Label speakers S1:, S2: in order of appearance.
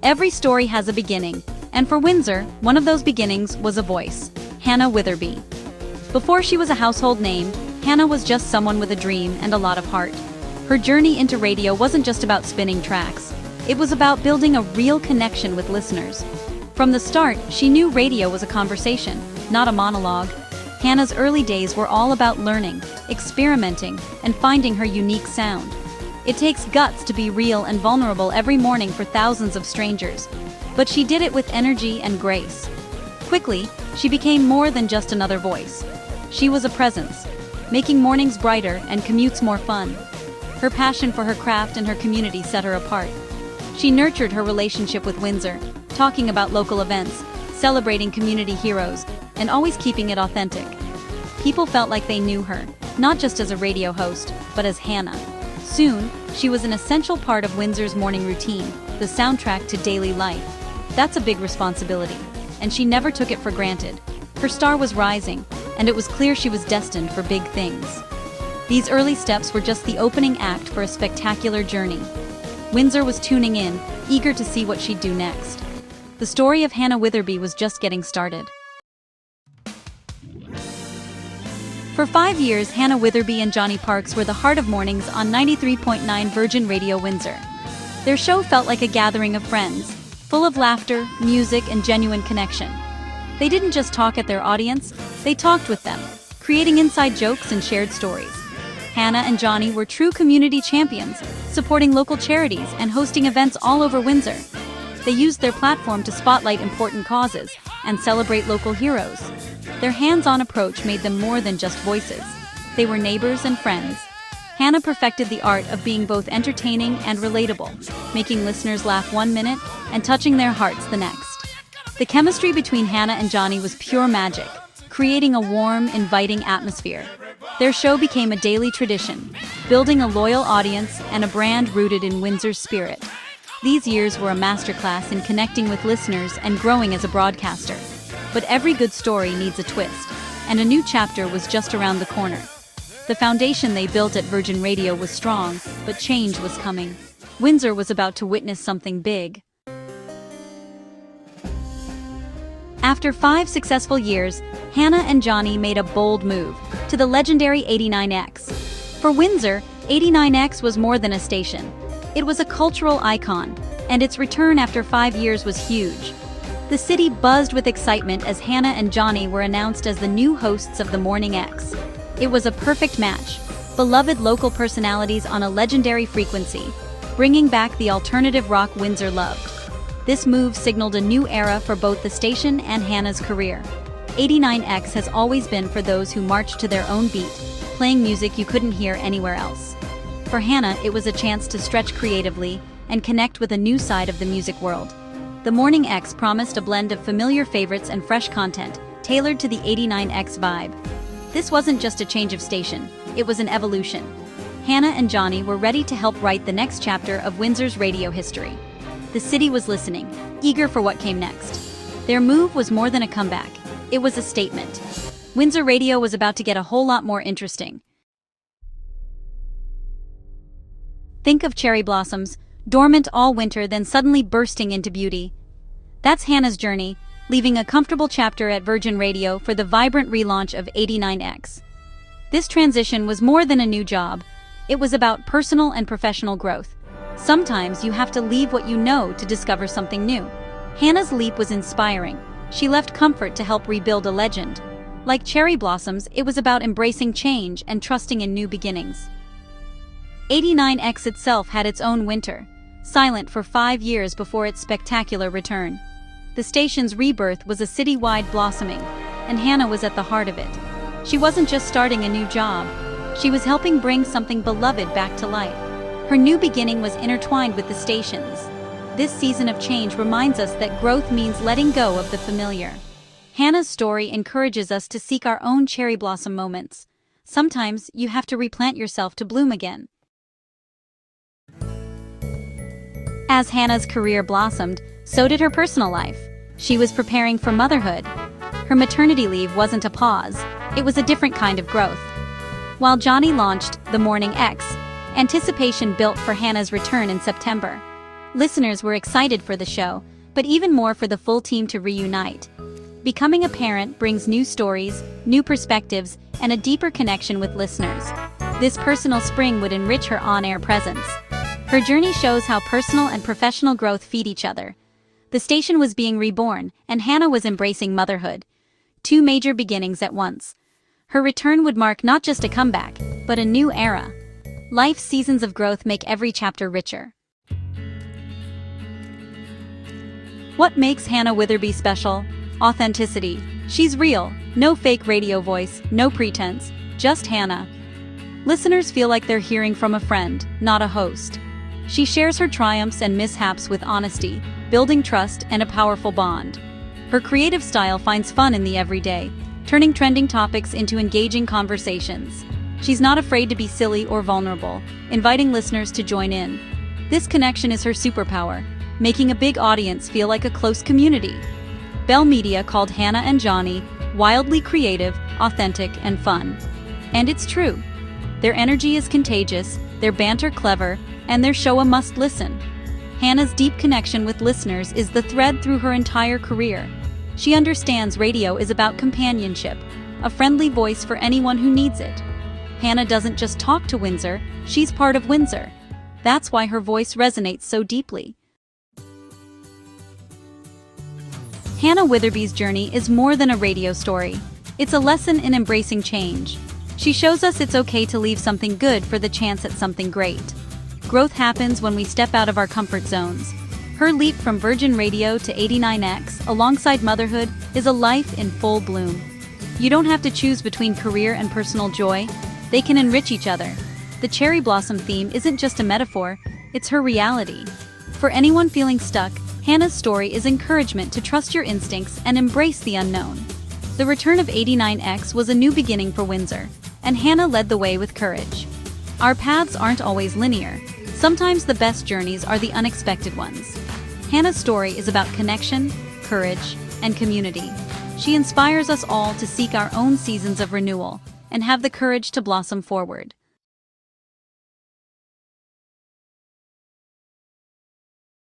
S1: Every story has a beginning, and for Windsor, one of those beginnings was a voice: Hannah Witherbee. Before she was a household name, Hannah was just someone with a dream and a lot of heart. Her journey into radio wasn't just about spinning tracks. It was about building a real connection with listeners. From the start, she knew radio was a conversation, not a monologue. Hannah's early days were all about learning, experimenting, and finding her unique sound. It takes guts to be real and vulnerable every morning for thousands of strangers, but she did it with energy and grace. Quickly, she became more than just another voice. She was a presence, making mornings brighter and commutes more fun. Her passion for her craft and her community set her apart. She nurtured her relationship with Windsor, talking about local events, celebrating community heroes, and always keeping it authentic. People felt like they knew her, not just as a radio host, but as Hannah. Soon, she was an essential part of Windsor's morning routine, the soundtrack to daily life. That's a big responsibility, and she never took it for granted. Her star was rising, and it was clear she was destined for big things. These early steps were just the opening act for a spectacular journey. Windsor was tuning in, eager to see what she'd do next. The story of Hannah Witherbee was just getting started. For 5 years, Hannah Witherbee and Johnny Parks were the heart of mornings on 93.9 Virgin Radio Windsor. Their show felt like a gathering of friends, full of laughter, music, and genuine connection. They didn't just talk at their audience, they talked with them, creating inside jokes and shared stories. Hannah and Johnny were true community champions, supporting local charities and hosting events all over Windsor. They used their platform to spotlight important causes and celebrate local heroes. Their hands-on approach made them more than just voices. They were neighbors and friends. Hannah perfected the art of being both entertaining and relatable, making listeners laugh one minute and touching their hearts the next. The chemistry between Hannah and Johnny was pure magic, creating a warm, inviting atmosphere. Their show became a daily tradition, building a loyal audience and a brand rooted in Windsor's spirit. These years were a masterclass in connecting with listeners and growing as a broadcaster. But every good story needs a twist, and a new chapter was just around the corner. The foundation they built at Virgin Radio was strong, but change was coming. Windsor was about to witness something big. After 5 successful years, Hannah and Johnny made a bold move to the legendary 89X. For Windsor, 89X was more than a station. It was a cultural icon, and its return after 5 years was huge. The city buzzed with excitement as Hannah and Johnny were announced as the new hosts of the Morning X. It was a perfect match, beloved local personalities on a legendary frequency, bringing back the alternative rock Windsor loved. This move signaled a new era for both the station and Hannah's career. 89X has always been for those who marched to their own beat, playing music you couldn't hear anywhere else. For Hannah, it was a chance to stretch creatively and connect with a new side of the music world. The Morning X promised a blend of familiar favorites and fresh content, tailored to the 89X vibe. This wasn't just a change of station, it was an evolution. Hannah and Johnny were ready to help write the next chapter of Windsor's radio history. The city was listening, eager for what came next. Their move was more than a comeback, it was a statement. Windsor Radio was about to get a whole lot more interesting. Think of cherry blossoms, dormant all winter then suddenly bursting into beauty. That's Hannah's journey, leaving a comfortable chapter at Virgin Radio for the vibrant relaunch of 89X. This transition was more than a new job. It was about personal and professional growth. Sometimes you have to leave what you know to discover something new. Hannah's leap was inspiring. She left comfort to help rebuild a legend. Like cherry blossoms, it was about embracing change and trusting in new beginnings. 89X itself had its own winter, silent for 5 years before its spectacular return. The station's rebirth was a citywide blossoming, and Hannah was at the heart of it. She wasn't just starting a new job, she was helping bring something beloved back to life. Her new beginning was intertwined with the station's. This season of change reminds us that growth means letting go of the familiar. Hannah's story encourages us to seek our own cherry blossom moments. Sometimes you have to replant yourself to bloom again. As Hannah's career blossomed, so did her personal life. She was preparing for motherhood. Her maternity leave wasn't a pause, it was a different kind of growth. While Johnny launched The Morning X, anticipation built for Hannah's return in September. Listeners were excited for the show, but even more for the full team to reunite. Becoming a parent brings new stories, new perspectives, and a deeper connection with listeners. This personal spring would enrich her on-air presence. Her journey shows how personal and professional growth feed each other. The station was being reborn, and Hannah was embracing motherhood. Two major beginnings at once. Her return would mark not just a comeback, but a new era. Life's seasons of growth make every chapter richer. What makes Hannah Witherbee special? Authenticity. She's real, no fake radio voice, no pretense, just Hannah. Listeners feel like they're hearing from a friend, not a host. She shares her triumphs and mishaps with honesty, building trust and a powerful bond. Her creative style finds fun in the everyday, turning trending topics into engaging conversations. She's not afraid to be silly or vulnerable, inviting listeners to join in. This connection is her superpower, making a big audience feel like a close community. Bell Media called Hannah and Johnny wildly creative, authentic, and fun. And it's true. Their energy is contagious, their banter clever, and their show a must-listen. Hannah's deep connection with listeners is the thread through her entire career. She understands radio is about companionship, a friendly voice for anyone who needs it. Hannah doesn't just talk to Windsor, she's part of Windsor. That's why her voice resonates so deeply. Hannah Witherbee's journey is more than a radio story. It's a lesson in embracing change. She shows us it's okay to leave something good for the chance at something great. Growth happens when we step out of our comfort zones. Her leap from Virgin Radio to 89X, alongside motherhood, is a life in full bloom. You don't have to choose between career and personal joy. They can enrich each other. The cherry blossom theme isn't just a metaphor, it's her reality. For anyone feeling stuck, Hannah's story is encouragement to trust your instincts and embrace the unknown. The return of 89X was a new beginning for Windsor, and Hannah led the way with courage. Our paths aren't always linear. Sometimes the best journeys are the unexpected ones. Hannah's story is about connection, courage, and community. She inspires us all to seek our own seasons of renewal and have the courage to blossom forward.